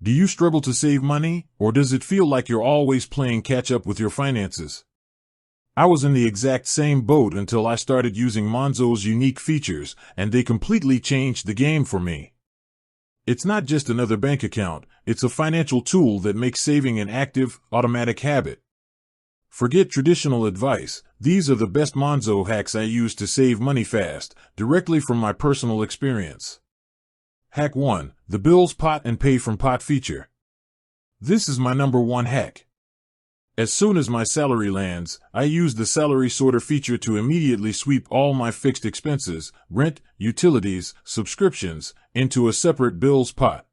Do you struggle to save money, or does it feel like you're always playing catch-up with your finances? I was in the exact same boat until I started using Monzo's unique features, and they completely changed the game for me. It's not just another bank account, it's a financial tool that makes saving an active, automatic habit. Forget traditional advice, these are the best Monzo hacks I use to save money fast, directly from my personal experience. Hack 1. The Bills Pot and Pay from Pot feature. This is my number one hack. As soon as my salary lands, I use the salary sorter feature to immediately sweep all my fixed expenses, rent, utilities, subscriptions, into a separate bills pot.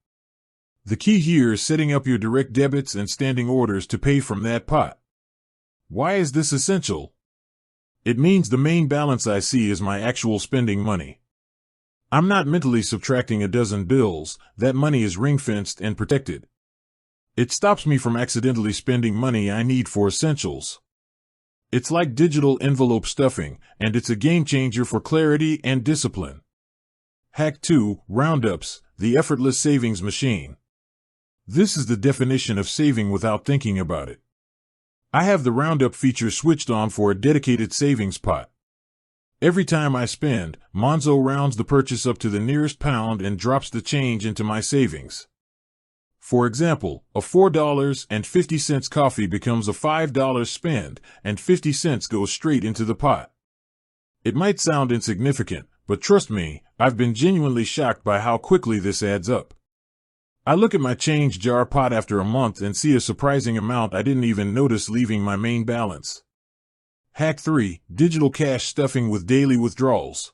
The key here is setting up your direct debits and standing orders to pay from that pot. Why is this essential? It means the main balance I see is my actual spending money. I'm not mentally subtracting a dozen bills, that money is ring-fenced and protected. It stops me from accidentally spending money I need for essentials. It's like digital envelope stuffing, and it's a game changer for clarity and discipline. Hack 2. Roundups, the effortless savings machine. This is the definition of saving without thinking about it. I have the roundup feature switched on for a dedicated savings pot. Every time I spend, Monzo rounds the purchase up to the nearest pound and drops the change into my savings. For example, a $4.50 coffee becomes a $5 spend, and 50 cents goes straight into the pot. It might sound insignificant, but trust me, I've been genuinely shocked by how quickly this adds up. I look at my change jar pot after a month and see a surprising amount I didn't even notice leaving my main balance. Hack 3. Digital cash stuffing with daily withdrawals.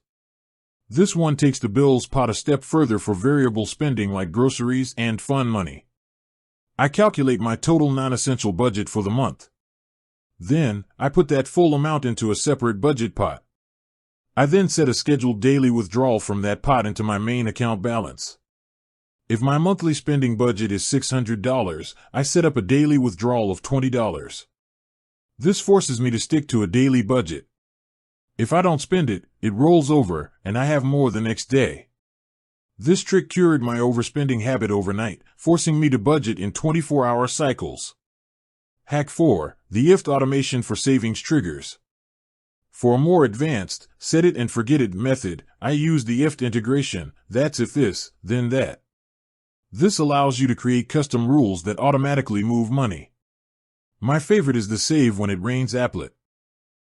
This one takes the bills pot a step further for variable spending like groceries and fun money. I calculate my total non-essential budget for the month. Then, I put that full amount into a separate budget pot. I then set a scheduled daily withdrawal from that pot into my main account balance. If my monthly spending budget is $600, I set up a daily withdrawal of $20. This forces me to stick to a daily budget. If I don't spend it, it rolls over, and I have more the next day. This trick cured my overspending habit overnight, forcing me to budget in 24-hour cycles. Hack 4. The IFT automation for savings triggers. For a more advanced, set it and forget it method, I use the IFT integration, that's if this, then that. This allows you to create custom rules that automatically move money. My favorite is the save when it rains applet.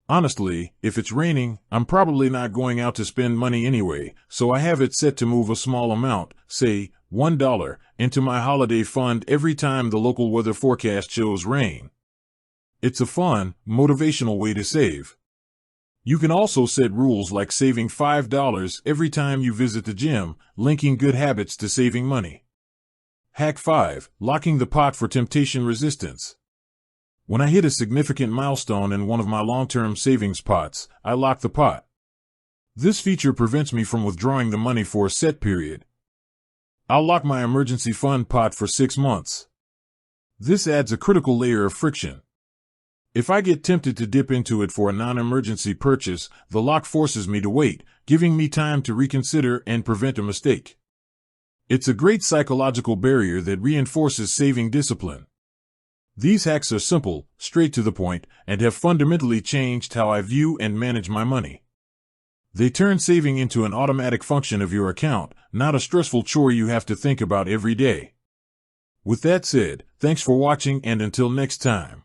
Honestly, if it's raining, I'm probably not going out to spend money anyway, so I have it set to move a small amount, say, $1, into my holiday fund every time the local weather forecast shows rain. It's a fun, motivational way to save. You can also set rules like saving $5 every time you visit the gym, linking good habits to saving money. Hack 5. Locking the pot for temptation resistance. When I hit a significant milestone in one of my long-term savings pots, I lock the pot. This feature prevents me from withdrawing the money for a set period. I'll lock my emergency fund pot for 6 months. This adds a critical layer of friction. If I get tempted to dip into it for a non-emergency purchase, the lock forces me to wait, giving me time to reconsider and prevent a mistake. It's a great psychological barrier that reinforces saving discipline. These hacks are simple, straight to the point, and have fundamentally changed how I view and manage my money. They turn saving into an automatic function of your account, not a stressful chore you have to think about every day. With that said, thanks for watching and until next time.